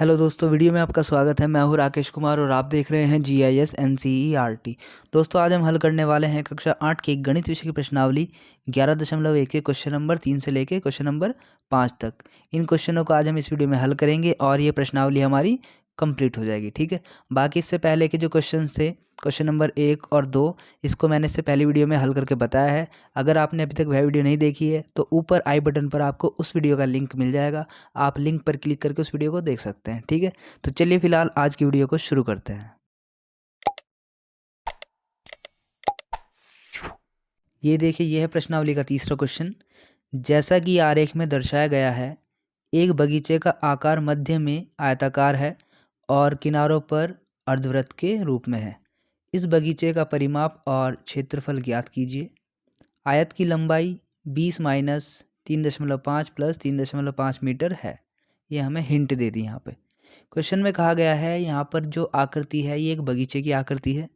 Hello दोस्तों, video में आपका स्वागत है। मैं हूं राकेश कुमार और आप देख रहे हैं GIS NCERT। दोस्तों, आज हम हल करने वाले हैं कक्षा 8 की गणित विषय की प्रश्नावली 11.1 के क्वेश्चन नंबर 3 से लेके क्वेश्चन नंबर 5 तक। इन क्वेश्चनों को आज हम इस वीडियो में हल करेंगे और ये प्रश्नावली हमारी कंप्लीट हो जाएगी। ठीक है। बाकी इससे पहले के जो क्वेश्चन थे, क्वेश्चन नंबर 1 और 2, इसको मैंने इससे पहली वीडियो में हल करके बताया है। अगर आपने अभी तक वह वीडियो नहीं देखी है तो ऊपर आई बटन पर आपको उस वीडियो का लिंक मिल जाएगा। आप लिंक पर क्लिक करके उस वीडियो को देख सकते हैं। ठीक है। तो चलिए फिलहाल आज की वीडियो को शुरू करते हैं। ये देखिए, यह है प्रश्नावली का तीसरा क्वेश्चन। जैसा कि आरेख में दर्शाया गया है, एक बगीचे का आकार मध्य में आयताकार है और किनारों पर अर्धवृत्त के रूप में है। इस बगीचे का परिमाप और क्षेत्रफल ज्ञात कीजिए। आयत की लंबाई 20 माइनस 3.5 प्लस 3.5 मीटर है। ये हमें हिंट दे दी यहाँ पे। क्वेश्चन में कहा गया है यहाँ पर जो आकृति है ये एक बगीचे की आकृति है।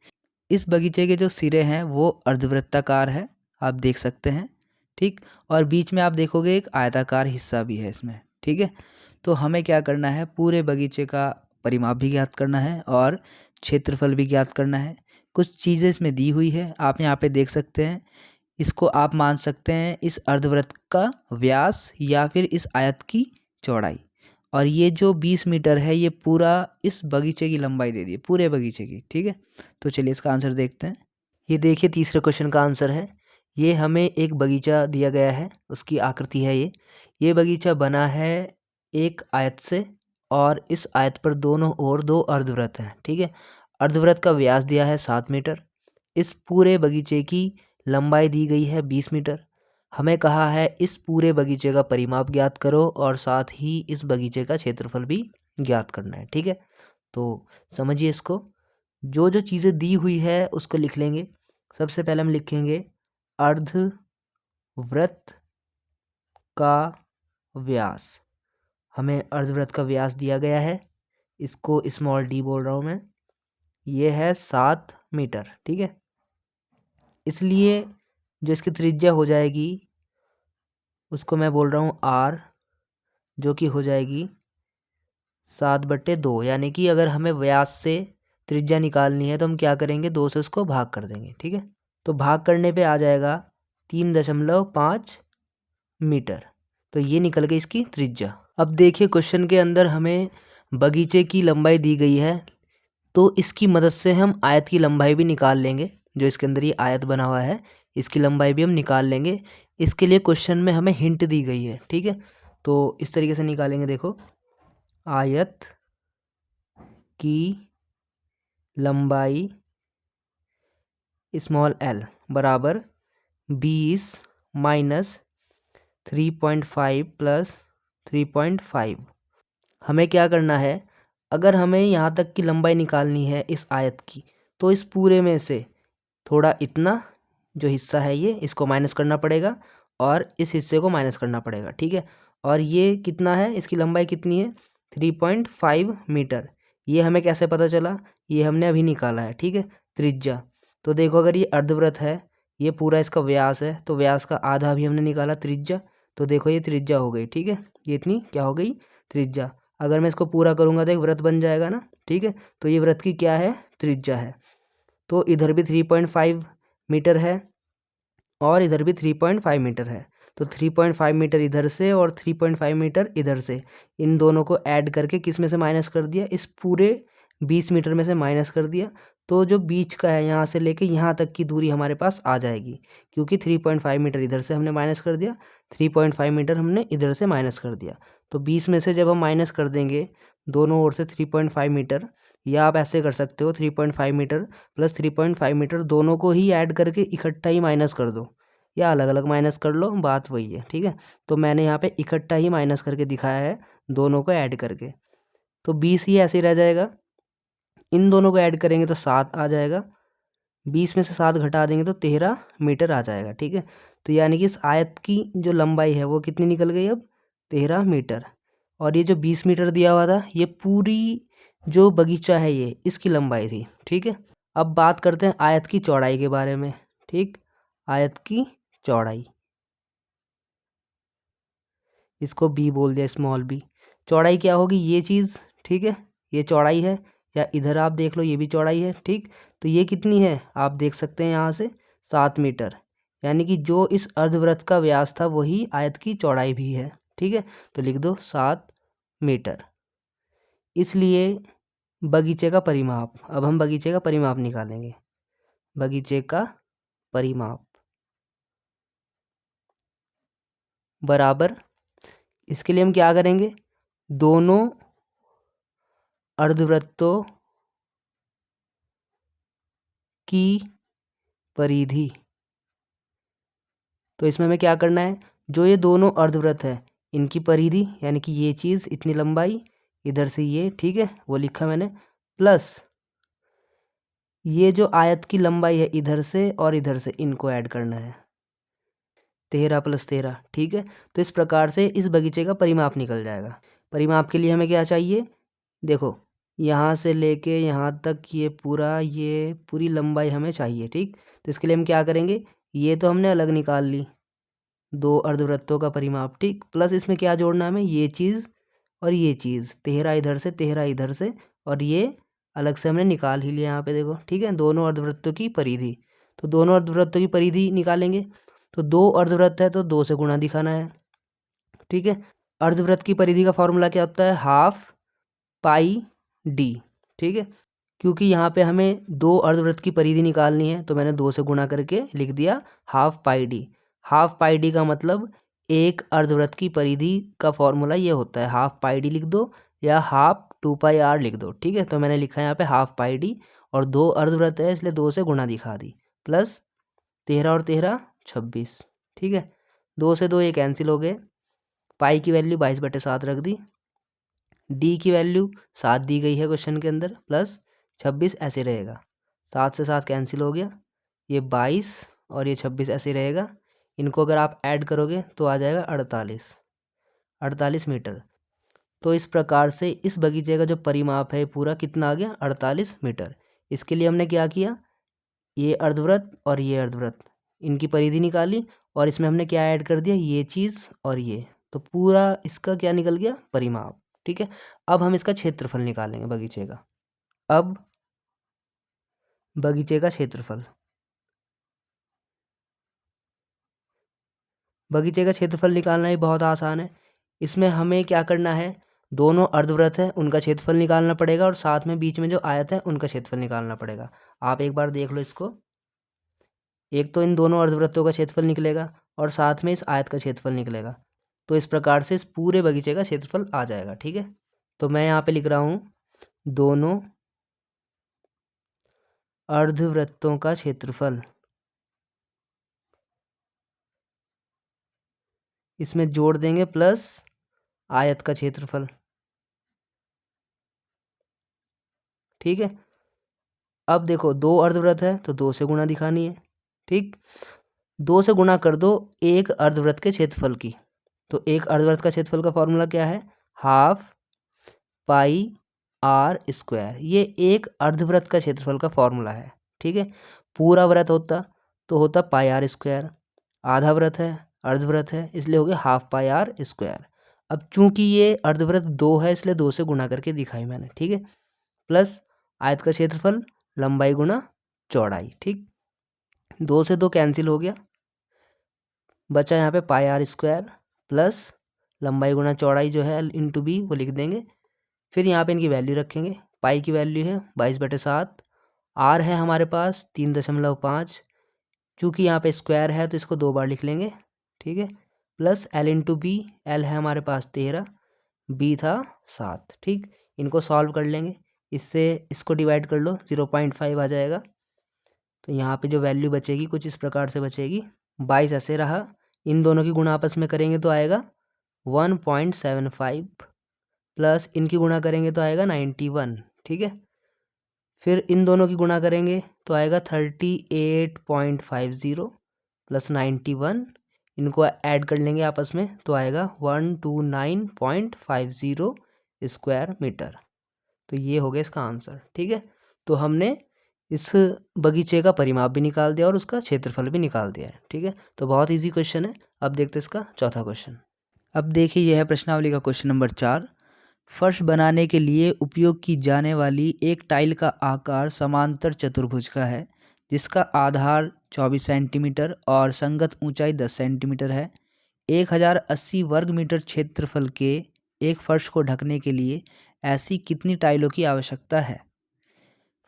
इस बगीचे के जो सिरे हैं वो अर्धवृत्ताकार है, आप देख सकते हैं। ठीक। और बीच में आप देखोगे एक आयताकार हिस्सा भी है इसमें। ठीक है। तो हमें क्या करना है, पूरे बगीचे का परिमाप भी ज्ञात करना है और क्षेत्रफल भी ज्ञात करना है। कुछ चीज़ें इसमें दी हुई है, आप यहाँ पे देख सकते हैं। इसको आप मान सकते हैं इस अर्धवृत्त का व्यास या फिर इस आयत की चौड़ाई। और ये जो 20 मीटर है ये पूरा इस बगीचे की लंबाई दे दी है, पूरे बगीचे की। ठीक है। तो चलिए इसका आंसर देखते हैं। ये देखिए, तीसरे क्वेश्चन का आंसर है। ये हमें एक बगीचा दिया गया है, उसकी आकृति है ये बगीचा बना है एक आयत से और इस आयत पर दोनों ओर 2 अर्धवृत्त हैं। ठीक है। अर्धवृत्त का व्यास दिया है 7 मीटर। इस पूरे बगीचे की लंबाई दी गई है 20 मीटर। हमें कहा है इस पूरे बगीचे का परिमाप ज्ञात करो और साथ ही इस बगीचे का क्षेत्रफल भी ज्ञात करना है। ठीक है। तो समझिए इसको। जो जो चीज़ें दी हुई है उसको लिख लेंगे। सबसे पहले हम लिखेंगे अर्धवृत्त का व्यास। हमें अर्धवृत्त का व्यास दिया गया है, इसको स्मॉल d बोल रहा हूँ मैं। ये है 7 मीटर। ठीक है। इसलिए जो इसकी त्रिज्या हो जाएगी उसको मैं बोल रहा हूँ r, जो कि हो जाएगी 7/2। यानी कि अगर हमें व्यास से त्रिज्या निकालनी है तो हम क्या करेंगे, 2 से उसको भाग कर देंगे। ठीक है। तो भाग करने पे आ जाएगा 3.5 मीटर। तो ये निकल गई इसकी त्रिज्या। अब देखिए, क्वेश्चन के अंदर हमें बगीचे की लंबाई दी गई है, तो इसकी मदद से हम आयत की लंबाई भी निकाल लेंगे। जो इसके अंदर ये आयत बना हुआ है इसकी लंबाई भी हम निकाल लेंगे। इसके लिए क्वेश्चन में हमें हिंट दी गई है। ठीक है। तो इस तरीके से निकालेंगे। देखो, आयत की लंबाई स्मॉल l बराबर 20 माइनस 3.5 प्लस 3.5। हमें क्या करना है, अगर हमें यहाँ तक की लंबाई निकालनी है इस आयत की, तो इस पूरे में से थोड़ा इतना जो हिस्सा है ये इसको माइनस करना पड़ेगा और इस हिस्से को माइनस करना पड़ेगा। ठीक है। और ये कितना है, इसकी लंबाई कितनी है, 3.5 मीटर। ये हमें कैसे पता चला, ये हमने अभी निकाला है। ठीक है। त्रिज्या। तो देखो, अगर ये अर्धवृत्त है, ये पूरा इसका व्यास है, तो व्यास का आधा भी हमने निकाला त्रिज्या। तो देखो ये त्रिज्या हो गई। ठीक है। ये इतनी क्या हो गई, त्रिज्या। अगर मैं इसको पूरा करूँगा तो एक वृत्त बन जाएगा ना। ठीक है। तो ये वृत्त की क्या है, त्रिज्या है। तो इधर भी 3.5 मीटर है और इधर भी 3.5 मीटर है। तो 3.5 मीटर इधर से और 3.5 मीटर इधर से, इन दोनों को ऐड करके किस में से माइनस कर दिया, इस पूरे 20 मीटर में से माइनस कर दिया। तो जो बीच का है यहाँ से लेके यहाँ तक की दूरी हमारे पास आ जाएगी, क्योंकि 3.5 मीटर इधर से हमने माइनस कर दिया, 3.5 मीटर हमने इधर से माइनस कर दिया। तो 20 में से जब हम माइनस कर देंगे दोनों ओर से 3.5 मीटर, या आप ऐसे कर सकते हो 3.5 मीटर प्लस 3.5 मीटर दोनों को ही ऐड करके इकट्ठा ही माइनस कर दो, या अलग अलग माइनस कर लो, बात वही है। ठीक है। तो मैंने यहाँ पे इकट्ठा ही माइनस करके दिखाया है, दोनों को ऐड करके। तो 20 ही ऐसे ही रह जाएगा। इन दोनों को ऐड करेंगे तो 7 आ जाएगा। 20 में से 7 घटा देंगे तो 13 मीटर आ जाएगा। ठीक है। तो यानी कि इस आयत की जो लंबाई है वो कितनी निकल गई अब, 13 मीटर। और ये जो 20 मीटर दिया हुआ था ये पूरी जो बगीचा है ये इसकी लंबाई थी। ठीक है। अब बात करते हैं आयत की चौड़ाई के बारे में। ठीक। आयत की चौड़ाई, इसको b बोल दिया, स्मॉल b। चौड़ाई क्या होगी, ये चीज़। ठीक है, ये चौड़ाई है, या इधर आप देख लो ये भी चौड़ाई है। ठीक, तो ये कितनी है आप देख सकते हैं यहाँ से 7 मीटर, यानी कि जो इस अर्धवृत्त का व्यास था वही आयत की चौड़ाई भी है। ठीक है, तो लिख दो 7 मीटर। इसलिए बगीचे का परिमाप, अब हम बगीचे का परिमाप निकालेंगे। बगीचे का परिमाप बराबर, इसके लिए हम क्या करेंगे, दोनों अर्धवृत्तों की परिधि। तो इसमें हमें क्या करना है, जो ये दोनों अर्धवृत्त है इनकी परिधि, यानी कि ये चीज़ इतनी लंबाई इधर से ये, ठीक है, वो लिखा मैंने, प्लस ये जो आयत की लंबाई है इधर से और इधर से, इनको ऐड करना है, 13 + 13। ठीक है, तो इस प्रकार से इस बगीचे का परिमाप निकल जाएगा। परिमाप के लिए हमें क्या चाहिए, देखो यहाँ से लेके यहाँ तक ये पूरी लंबाई हमें चाहिए। ठीक, तो इसके लिए हम क्या करेंगे, ये तो हमने अलग निकाल ली, दो अर्धवृत्तों का परिमाप। ठीक, प्लस इसमें क्या जोड़ना है हमें, ये चीज़ और ये चीज़, 13 इधर से 13 इधर से, और ये अलग से हमने निकाल ही लिया यहाँ पे देखो। ठीक है, दोनों अर्धवृत्तों की परिधि, तो दोनों अर्धवृत्तों की परिधि निकालेंगे, तो 2 अर्धवृत्त है तो 2 से गुणा दिखाना है। ठीक है, अर्धवृत्त की परिधि का फॉर्मूला क्या होता है, ½ पाई d। ठीक है, क्योंकि यहाँ पे हमें 2 अर्धवृत्त की परिधि निकालनी है तो मैंने 2 से गुणा करके लिख दिया ½ पाई d। ½ पाई d का मतलब एक अर्धवृत्त की परिधि का फॉर्मूला ये होता है, ½ पाई d लिख दो या ½ 2πr लिख दो। ठीक है, तो मैंने लिखा है यहाँ पे ½ पाई d, और 2 अर्धवृत्त है इसलिए 2 से गुणा दिखा दी, प्लस 13 और 13 26। ठीक है, 2 से 2 ये कैंसिल हो गए, पाई की वैल्यू 22/7 रख दी, डी की वैल्यू 7 दी गई है क्वेश्चन के अंदर, प्लस 26 ऐसे रहेगा, 7 से 7 कैंसिल हो गया, ये 22 और ये 26 ऐसे रहेगा। इनको अगर आप ऐड करोगे तो आ जाएगा 48 मीटर। तो इस प्रकार से इस बगीचे का जो परिमाप है पूरा कितना आ गया, 48 मीटर। इसके लिए हमने क्या किया, ये अर्धवृत्त और ये अर्धवृत्त, इनकी परिधि निकाली, और इसमें हमने क्या ऐड कर दिया, ये चीज़ और ये, तो पूरा इसका क्या निकल गया, परिमाप। ठीक है, अब हम इसका क्षेत्रफल निकालेंगे बगीचे का। अब बगीचे का क्षेत्रफल, बगीचे का क्षेत्रफल निकालना ही बहुत आसान है। इसमें हमें क्या करना है, दोनों अर्धवृत्त है उनका क्षेत्रफल निकालना पड़ेगा, और साथ में बीच में जो आयत है उनका क्षेत्रफल निकालना पड़ेगा। आप एक बार देख लो इसको, एक तो इन दोनों अर्धवृत्तों का क्षेत्रफल निकलेगा और साथ में इस आयत का क्षेत्रफल निकलेगा, तो इस प्रकार से इस पूरे बगीचे का क्षेत्रफल आ जाएगा। ठीक है, तो मैं यहाँ पे लिख रहा हूँ दोनों अर्धवृत्तों का क्षेत्रफल, इसमें जोड़ देंगे प्लस आयत का क्षेत्रफल। ठीक है, अब देखो 2 अर्धवृत्त है तो 2 से गुणा दिखानी है। ठीक, 2 से गुणा कर दो एक अर्धवृत्त के क्षेत्रफल की, तो एक अर्धवृत्त का क्षेत्रफल का फॉर्मूला क्या है, ½ पाई r²। ये एक अर्धवृत्त का क्षेत्रफल का फॉर्मूला है। ठीक है, पूरा वृत्त होता तो होता πr², आधा वृत्त है अर्धवृत्त है इसलिए हो गया ½ पाई r²। अब चूंकि ये अर्धवृत्त 2 है इसलिए 2 से गुणा करके दिखाई मैंने। ठीक है, प्लस आयत का क्षेत्रफल लंबाई गुणा चौड़ाई। ठीक, 2 से 2 कैंसिल हो गया, बचा यहाँ पे πr² प्लस लंबाई गुणा चौड़ाई जो है इंटू b वो लिख देंगे। फिर यहाँ पे इनकी वैल्यू रखेंगे, पाई की वैल्यू है 22/7, r है हमारे पास 3.5, चूँकि यहाँ पे स्क्वायर है तो इसको 2 बार लिख लेंगे। ठीक है, plus l into b, l है हमारे पास 13, b था 7। ठीक, इनको सॉल्व कर लेंगे, इससे इसको डिवाइड कर लो 0.5 आ जाएगा, तो यहाँ पे जो वैल्यू बचेगी कुछ इस प्रकार से बचेगी, 22 ऐसे रहा, इन दोनों की गुणा आपस में करेंगे तो आएगा 1.75, प्लस इनकी गुणा करेंगे तो आएगा 91। ठीक है, फिर इन दोनों की गुणा करेंगे तो आएगा 38.50 प्लस 91, इनको ऐड कर लेंगे आपस में तो आएगा 129.50 स्क्वायर मीटर। तो ये हो गया इसका आंसर। ठीक है, तो हमने इस बगीचे का परिमाप भी निकाल दिया और उसका क्षेत्रफल भी निकाल दिया है। ठीक है, तो बहुत इजी क्वेश्चन है। अब देखते हैं इसका चौथा क्वेश्चन। अब देखिए यह है प्रश्नावली का क्वेश्चन नंबर 4। फर्श बनाने के लिए उपयोग की जाने वाली एक टाइल का आकार समांतर चतुर्भुज का है जिसका आधार 24 सेंटीमीटर और संगत ऊंचाई 10 सेंटीमीटर है। 1080 वर्ग मीटर क्षेत्रफल के एक फर्श को ढकने के लिए ऐसी कितनी टाइलों की आवश्यकता है?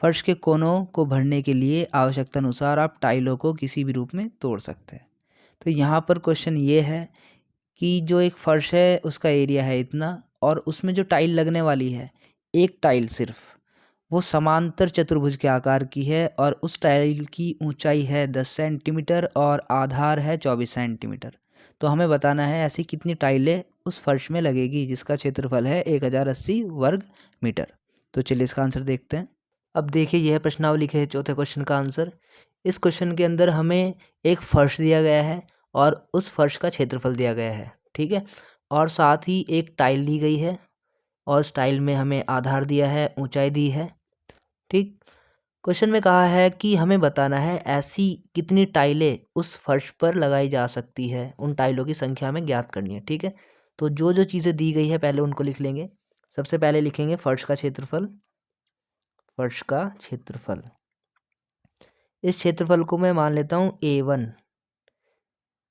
फर्श के कोनों को भरने के लिए आवश्यकता अनुसार आप टाइलों को किसी भी रूप में तोड़ सकते हैं। तो यहाँ पर क्वेश्चन ये है कि जो एक फर्श है उसका एरिया है इतना और उसमें जो टाइल लगने वाली है एक टाइल सिर्फ वो समांतर चतुर्भुज के आकार की है और उस टाइल की ऊंचाई है 10 सेंटीमीटर और आधार है 24 सेंटीमीटर। तो हमें बताना है ऐसी कितनी टाइलें उस फर्श में लगेगी जिसका क्षेत्रफल है 1080 वर्ग मीटर। तो चलिए इसका आंसर देखते हैं। अब देखिए यह प्रश्नावली है चौथे क्वेश्चन का आंसर। इस क्वेश्चन के अंदर हमें एक फर्श दिया गया है और उस फर्श का क्षेत्रफल दिया गया है, ठीक है, और साथ ही एक टाइल दी गई है और उस टाइल में हमें आधार दिया है, ऊंचाई दी है, ठीक। क्वेश्चन में कहा है कि हमें बताना है ऐसी कितनी टाइलें उस फर्श पर लगाई जा सकती है, उन टाइलों की संख्या हमें ज्ञात करनी है, ठीक है। तो जो जो चीज़ें दी गई है पहले उनको लिख लेंगे। सबसे पहले लिखेंगे फर्श का क्षेत्रफल। फर्श का क्षेत्रफल, इस क्षेत्रफल को मैं मान लेता हूँ A1।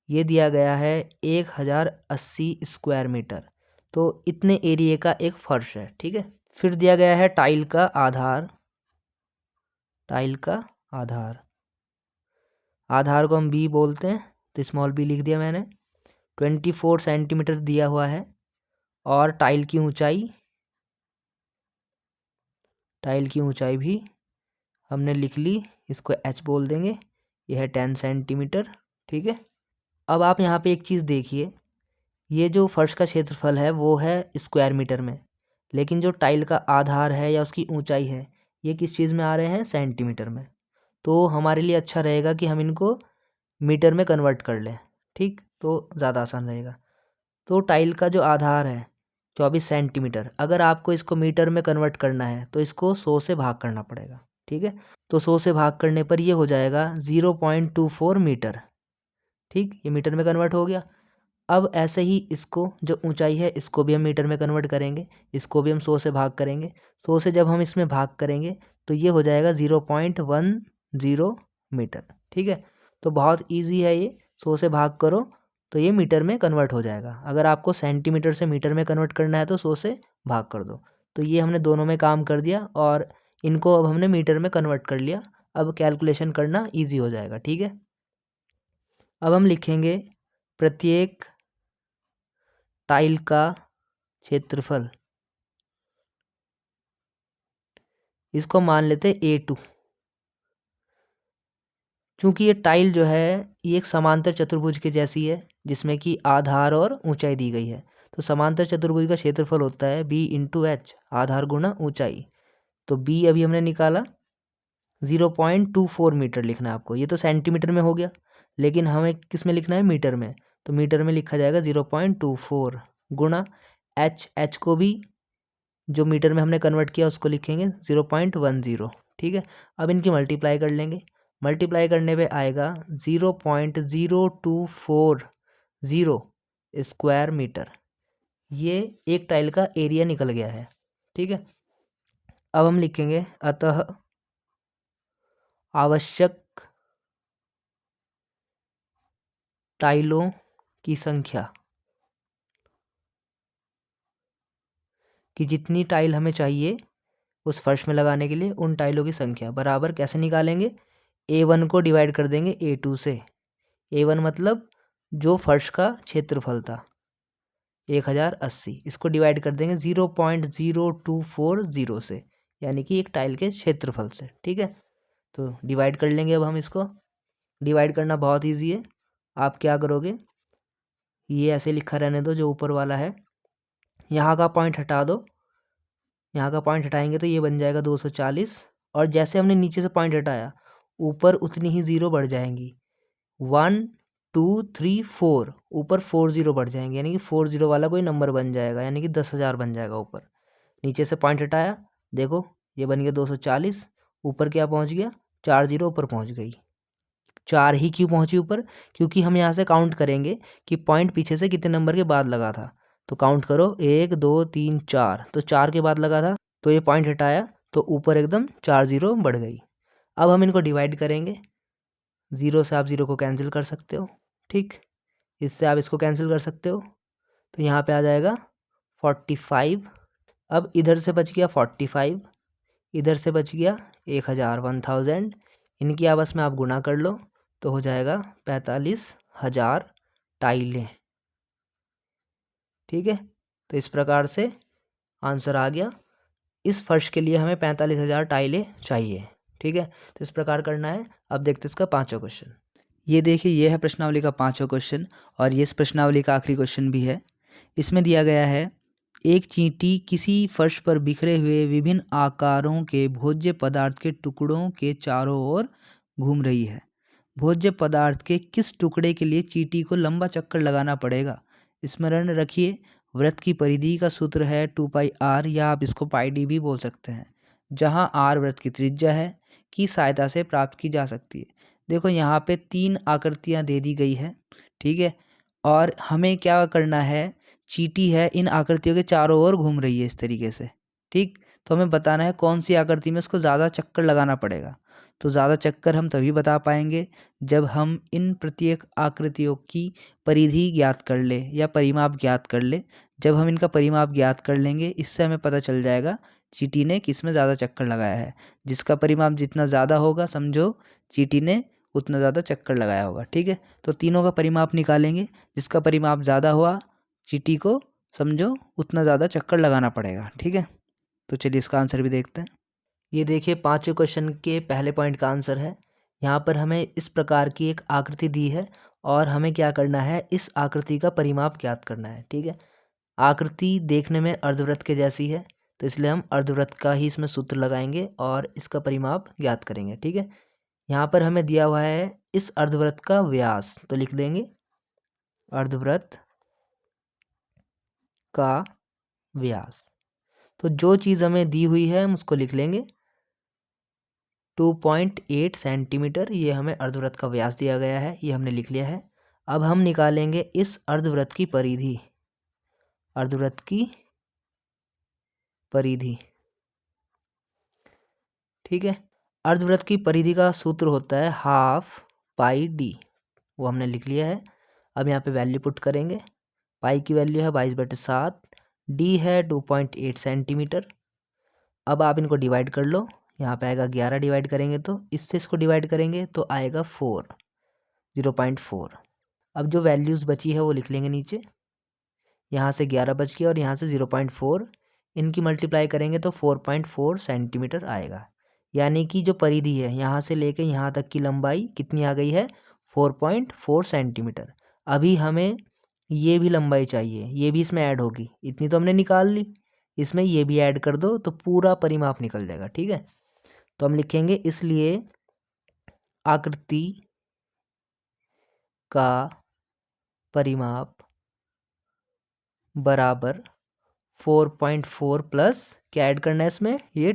ये दिया गया है 1080 स्क्वायर मीटर। तो इतने एरिया का एक फर्श है, ठीक है। फिर दिया गया है टाइल का आधार। टाइल का आधार, आधार को हम B बोलते हैं तो स्मॉल b लिख दिया मैंने। 24 सेंटीमीटर दिया हुआ है और टाइल की ऊंचाई, टाइल की ऊंचाई भी हमने लिख ली, इसको h बोल देंगे। यह है 10 सेंटीमीटर, ठीक है। अब आप यहाँ पे एक चीज़ देखिए, ये जो फर्श का क्षेत्रफल है वो है स्क्वायर मीटर में, लेकिन जो टाइल का आधार है या उसकी ऊंचाई है ये किस चीज़ में आ रहे हैं? सेंटीमीटर में। तो हमारे लिए अच्छा रहेगा कि हम इनको मीटर में कन्वर्ट कर लें, ठीक, तो ज़्यादा आसान रहेगा। तो टाइल का जो आधार है 24 सेंटीमीटर, अगर आपको इसको मीटर में कन्वर्ट करना है तो इसको 100 से भाग करना पड़ेगा, ठीक है। तो 100 से भाग करने पर ये हो जाएगा 0.24 मीटर, ठीक, ये मीटर में कन्वर्ट हो गया। अब ऐसे ही इसको जो ऊंचाई है इसको भी हम मीटर में कन्वर्ट करेंगे, इसको भी हम 100 से भाग करेंगे। 100 से जब हम इसमें भाग करेंगे तो ये हो जाएगा 0.10 मीटर, ठीक है। तो बहुत इजी है ये, 100 से भाग करो तो ये मीटर में कन्वर्ट हो जाएगा। अगर आपको सेंटीमीटर से मीटर में कन्वर्ट करना है तो 100 से भाग कर दो। तो ये हमने दोनों में काम कर दिया और इनको अब हमने मीटर में कन्वर्ट कर लिया। अब कैलकुलेशन करना ईजी हो जाएगा, ठीक है। अब हम लिखेंगे प्रत्येक टाइल का क्षेत्रफल, इसको मान लेते A2। चूंकि ये टाइल जो है ये एक समांतर चतुर्भुज के जैसी है जिसमें कि आधार और ऊंचाई दी गई है। तो समांतर चतुर्भुज का क्षेत्रफल होता है B इंटू H, आधार गुणा ऊंचाई। तो B अभी हमने निकाला 0.24 मीटर लिखना है आपको। ये तो सेंटीमीटर में हो गया, लेकिन हमें किस में लिखना है? मीटर में। तो मीटर में लिखा जाएगा 0.24 गुणा H को भी जो मीटर में हमने कन्वर्ट किया उसको लिखेंगे 0.10, ठीक है। अब इनकी मल्टीप्लाई कर लेंगे। मल्टीप्लाई करने पे आएगा 0.0240 स्क्वायर मीटर। ये एक टाइल का एरिया निकल गया है, ठीक है। अब हम लिखेंगे अतः आवश्यक टाइलों की संख्या, कि जितनी टाइल हमें चाहिए उस फर्श में लगाने के लिए उन टाइलों की संख्या बराबर कैसे निकालेंगे? A1 को डिवाइड कर देंगे A2 से। A1 मतलब जो फर्श का क्षेत्रफल था 1080, इसको डिवाइड कर देंगे 0.0240 से, यानी कि एक टाइल के क्षेत्रफल से, ठीक है। तो डिवाइड कर लेंगे। अब हम इसको डिवाइड करना बहुत ईजी है। आप क्या करोगे, ये ऐसे लिखा रहने दो जो ऊपर वाला है, यहाँ का पॉइंट हटा दो। यहाँ का पॉइंट हटाएंगे तो ये बन जाएगा 240, और जैसे हमने नीचे से पॉइंट हटाया ऊपर उतनी ही ज़ीरो बढ़ जाएंगी। 1 2 3 4, ऊपर 4 ज़ीरो बढ़ जाएंगे, यानी कि 4 ज़ीरो वाला कोई नंबर बन जाएगा, यानी कि 10,000 बन जाएगा ऊपर। नीचे से पॉइंट हटाया, देखो ये बन गया 240, ऊपर क्या पहुँच गया? 4 ज़ीरो ऊपर पहुँच गई। 4 ही क्यों पहुँची ऊपर? क्योंकि हम यहाँ से काउंट करेंगे कि पॉइंट पीछे से कितने नंबर के बाद लगा था। तो काउंट करो 1 2 3 4, तो 4 के बाद लगा था तो ये पॉइंट हटाया तो ऊपर एकदम 4 जीरो बढ़ गई। अब हम इनको डिवाइड करेंगे, 0 से आप 0 को कैंसिल कर सकते हो, ठीक, इससे आप इसको कैंसिल कर सकते हो, तो यहाँ पे आ जाएगा 45। अब इधर से बच गया 45, इधर से बच गया 1000 1000, इनकी आपस में आप गुना कर लो तो हो जाएगा 45,000 टाइलें, ठीक है। तो इस प्रकार से आंसर आ गया। इस फर्श के लिए हमें 45,000 टाइलें चाहिए, ठीक है। तो इस प्रकार करना है। अब देखते हैं इसका पांचवा क्वेश्चन। ये देखिए, ये है प्रश्नावली का पांचवा क्वेश्चन और ये इस प्रश्नावली का आखिरी क्वेश्चन भी है। इसमें दिया गया है, एक चींटी किसी फर्श पर बिखरे हुए विभिन्न आकारों के भोज्य पदार्थ के टुकड़ों के चारों ओर घूम रही है। भोज्य पदार्थ के किस टुकड़े के लिए चींटी को लंबा चक्कर लगाना पड़ेगा? स्मरण रखिए, वृत्त की परिधि का सूत्र है 2πr, या आप इसको πd भी बोल सकते हैं, जहां r वृत्त की त्रिज्या है, की सहायता से प्राप्त की जा सकती है। देखो यहाँ पे 3 आकृतियाँ दे दी गई है, ठीक है, और हमें क्या करना है, चींटी है इन आकृतियों के चारों ओर घूम रही है इस तरीके से, ठीक। तो हमें बताना है कौन सी आकृति में उसको ज़्यादा चक्कर लगाना पड़ेगा। तो ज़्यादा चक्कर हम तभी बता पाएंगे जब हम इन प्रत्येक आकृतियों की परिधि ज्ञात कर ले या परिमाप ज्ञात कर ले। जब हम इनका परिमाप ज्ञात कर लेंगे, इससे हमें पता चल जाएगा चींटी ने किस में ज़्यादा चक्कर लगाया है। जिसका परिमाप जितना ज़्यादा होगा, समझो चींटी ने उतना ज़्यादा चक्कर लगाया होगा, ठीक है। तो तीनों का परिमाप निकालेंगे, जिसका परिमाप ज़्यादा हुआ चींटी को समझो उतना ज़्यादा चक्कर लगाना पड़ेगा, ठीक है। तो चलिए इसका आंसर भी देखते हैं। ये देखिए, पांचवें क्वेश्चन के पहले पॉइंट का आंसर है। यहाँ पर हमें इस प्रकार की एक आकृति दी है और हमें क्या करना है, इस आकृति का परिमाप ज्ञात करना है, ठीक है। आकृति देखने में अर्धवृत्त के जैसी है, तो इसलिए हम अर्धवृत्त का ही इसमें सूत्र लगाएंगे और इसका परिमाप ज्ञात करेंगे, ठीक है। यहाँ पर हमें दिया हुआ है इस अर्धवृत्त का व्यास, तो लिख देंगे अर्धवृत्त का व्यास। तो जो चीज़ हमें दी हुई है हम उसको लिख लेंगे 2.8 सेंटीमीटर, ये हमें अर्धवृत्त का व्यास दिया गया है, ये हमने लिख लिया है। अब हम निकालेंगे इस अर्धवृत्त की परिधि, अर्धवृत्त की परिधि, ठीक है। अर्धवृत्त की परिधि का सूत्र होता है 12πd, वो हमने लिख लिया है। अब यहाँ पे वैल्यू पुट करेंगे, पाई की वैल्यू है 22/7, डी है 2.8 सेंटीमीटर। अब आप इनको डिवाइड कर लो, यहाँ पे आएगा 11, डिवाइड करेंगे तो इससे इसको डिवाइड करेंगे तो आएगा 4, 0.4। अब जो वैल्यूज़ बची है वो लिख लेंगे नीचे, यहाँ से 11 बच गया और यहाँ से 0.4, इनकी मल्टीप्लाई करेंगे तो 4.4 सेंटीमीटर आएगा। यानी कि जो परिधि है यहाँ से लेके यहाँ तक की लंबाई कितनी आ गई है, 4.4 सेंटीमीटर। अभी हमें ये भी लंबाई चाहिए, ये भी इसमें ऐड होगी, इतनी तो हमने निकाल ली, इसमें ये भी ऐड कर दो तो पूरा परिमाप निकल जाएगा, ठीक है। तो हम लिखेंगे इसलिए आकृति का परिमाप बराबर 4.4 प्लस क्या ऐड करना है इसमें, ये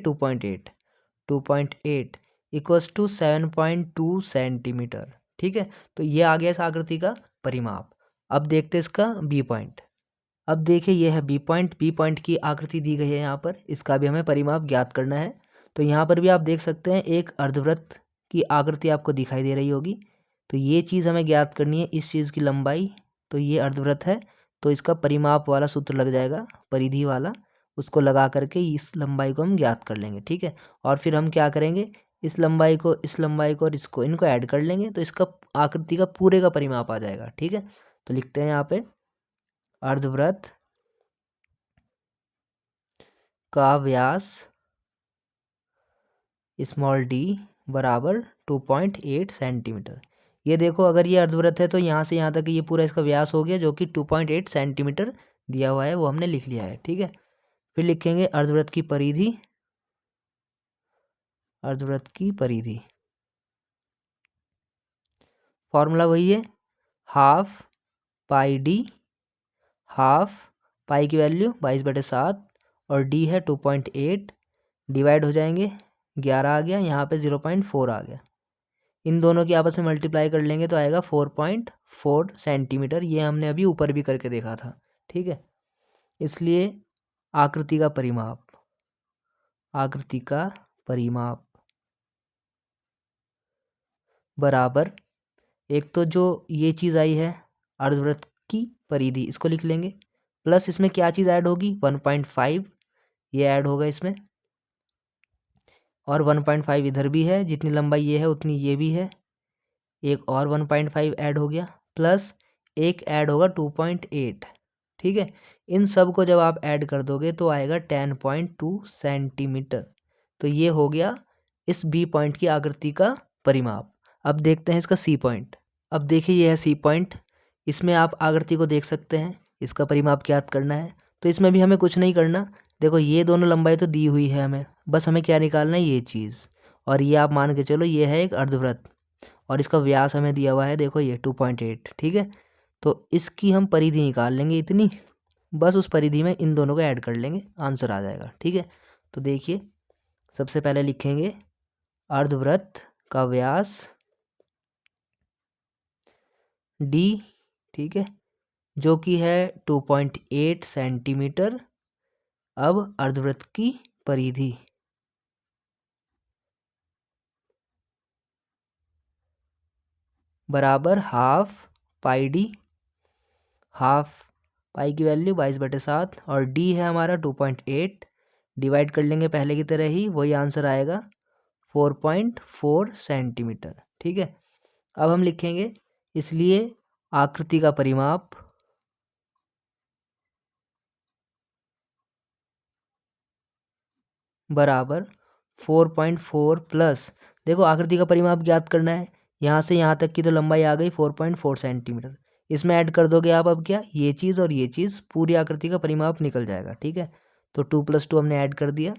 2.8 इक्वल्स टू 7.2 सेंटीमीटर, ठीक है। तो ये आ गया इस आकृति का परिमाप। अब देखते हैं इसका बी पॉइंट। अब देखिए ये है बी पॉइंट, बी पॉइंट की आकृति दी गई है यहाँ पर, इसका भी हमें परिमाप ज्ञात करना है। तो यहाँ पर भी आप देख सकते हैं एक अर्धवृत्त की आकृति आपको दिखाई दे रही होगी। तो ये चीज़ हमें ज्ञात करनी है, इस चीज़ की लंबाई, तो ये अर्धवृत्त है तो इसका परिमाप वाला सूत्र लग जाएगा, परिधि वाला, उसको लगा करके इस लंबाई को हम ज्ञात कर लेंगे, ठीक है। और फिर हम क्या करेंगे, इस लंबाई को और इसको इनको ऐड कर लेंगे तो इसका आकृति का पूरे का परिमाप आ जाएगा, ठीक है। तो लिखते हैं यहाँ पे अर्धवृत्त का व्यास स्मॉल d बराबर 2.8 सेंटीमीटर। ये देखो अगर ये अर्धवृत्त है तो यहाँ से यहाँ तक ये पूरा इसका व्यास हो गया, जो कि 2.8 सेंटीमीटर दिया हुआ है, वो हमने लिख लिया है, ठीक है। फिर लिखेंगे अर्धवृत्त की परिधि, अर्धवृत्त की परिधि फॉर्मूला वही है 12πd, हाफ पाई की वैल्यू 22/7 और d है 2.8, डिवाइड हो जाएंगे, 11 आ गया, यहाँ पे 0.4 आ गया। इन दोनों की आपस में मल्टीप्लाई कर लेंगे तो आएगा 4.4 सेंटीमीटर। ये हमने अभी ऊपर भी करके देखा था, ठीक है। इसलिए आकृति का परिमाप बराबर, एक तो जो ये चीज़ आई है अर्धवृत्त की परिधि, इसको लिख लेंगे, प्लस इसमें क्या चीज़ ऐड होगी 1.5, ये ऐड होगा इसमें, और 1.5 इधर भी है, जितनी लंबाई ये है उतनी ये भी है, एक और 1.5 ऐड हो गया, प्लस एक ऐड होगा 2.8। ठीक है, इन सब को जब आप ऐड कर दोगे तो आएगा 10.2 सेंटीमीटर। तो ये हो गया इस बी पॉइंट की आकृति का परिमाप। अब देखते हैं इसका सी पॉइंट। अब देखिए ये है सी पॉइंट, इसमें आप आकृति को देख सकते हैं, इसका परिमाप ज्ञात करना है। तो इसमें भी हमें कुछ नहीं करना, देखो ये दोनों लंबाई तो दी हुई है हमें, बस हमें क्या निकालना है, ये चीज़। और ये आप मान के चलो ये है एक अर्धवृत्त, और इसका व्यास हमें दिया हुआ है, देखो ये 2.8। ठीक है, तो इसकी हम परिधि निकाल लेंगे इतनी, बस उस परिधि में इन दोनों को ऐड कर लेंगे, आंसर आ जाएगा। ठीक है, तो देखिए सबसे पहले लिखेंगे अर्धवृत्त का व्यास d, ठीक है, जो कि है 2.8 सेंटीमीटर। अब अर्धवृत्त की परिधि बराबर हाफ पाई डी, हाफ पाई की वैल्यू 22/7 और d है हमारा 2.8, डिवाइड कर लेंगे पहले की तरह ही, वही आंसर आएगा 4.4 सेंटीमीटर। ठीक है, अब हम लिखेंगे इसलिए आकृति का परिमाप बराबर 4.4 प्लस, देखो आकृति का परिमाप ज्ञात करना है, यहाँ से यहाँ तक की तो लंबाई आ गई 4.4 सेंटीमीटर, इसमें ऐड कर दोगे आप अब क्या, ये चीज़ और ये चीज़, पूरी आकृति का परिमाप निकल जाएगा। ठीक है, तो 2 + 2 हमने ऐड कर दिया,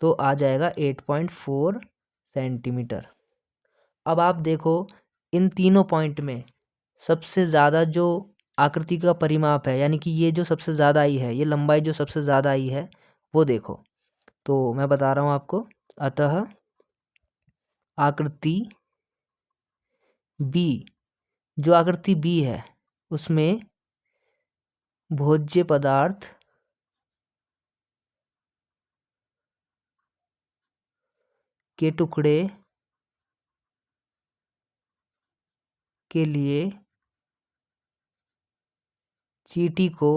तो आ जाएगा 8.4 सेंटीमीटर। अब आप देखो इन तीनों पॉइंट में सबसे ज़्यादा जो आकृति का परिमाप है, यानी कि ये जो सबसे ज़्यादा आई है, ये लंबाई जो सबसे ज़्यादा आई है वो देखो, तो मैं बता रहा हूँ आपको। अतः आकृति बी, जो आकृति बी है उसमें भोज्य पदार्थ के टुकड़े के लिए चींटी को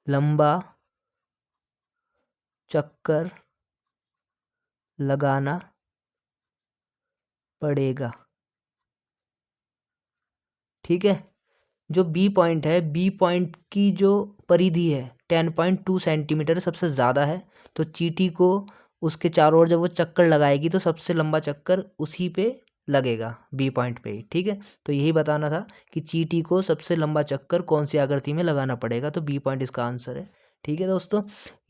लंबा चक्कर लगाना पड़ेगा। ठीक है, जो बी पॉइंट है, बी पॉइंट की जो परिधि है 10.2 सेंटीमीटर सबसे ज़्यादा है, तो चींटी को उसके चारों ओर जब वो चक्कर लगाएगी तो सबसे लंबा चक्कर उसी पे लगेगा, बी पॉइंट पे ही। ठीक है, तो यही बताना था कि चींटी को सबसे लंबा चक्कर कौन सी आकृति में लगाना पड़ेगा, तो बी पॉइंट इसका आंसर है। ठीक है दोस्तों,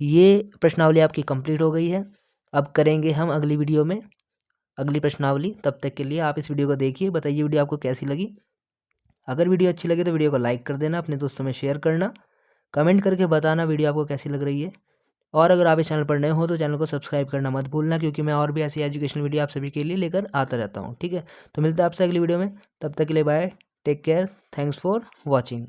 ये प्रश्नावली आपकी कंप्लीट हो गई है। अब करेंगे हम अगली वीडियो में अगली प्रश्नावली, तब तक के लिए आप इस वीडियो को देखिए, बताइए वीडियो आपको कैसी लगी। अगर वीडियो अच्छी लगे तो वीडियो को लाइक कर देना, अपने दोस्तों में शेयर करना, कमेंट करके बताना वीडियो आपको कैसी लग रही है। और अगर आप इस चैनल पर नए हो तो चैनल को सब्सक्राइब करना मत भूलना, क्योंकि मैं और भी ऐसी एजुकेशनल वीडियो आप सभी के लिए लेकर आता रहता हूँ। ठीक है, तो मिलते हैं आपसे अगली वीडियो में, तब तक के लिए bye, take care, thanks for watching.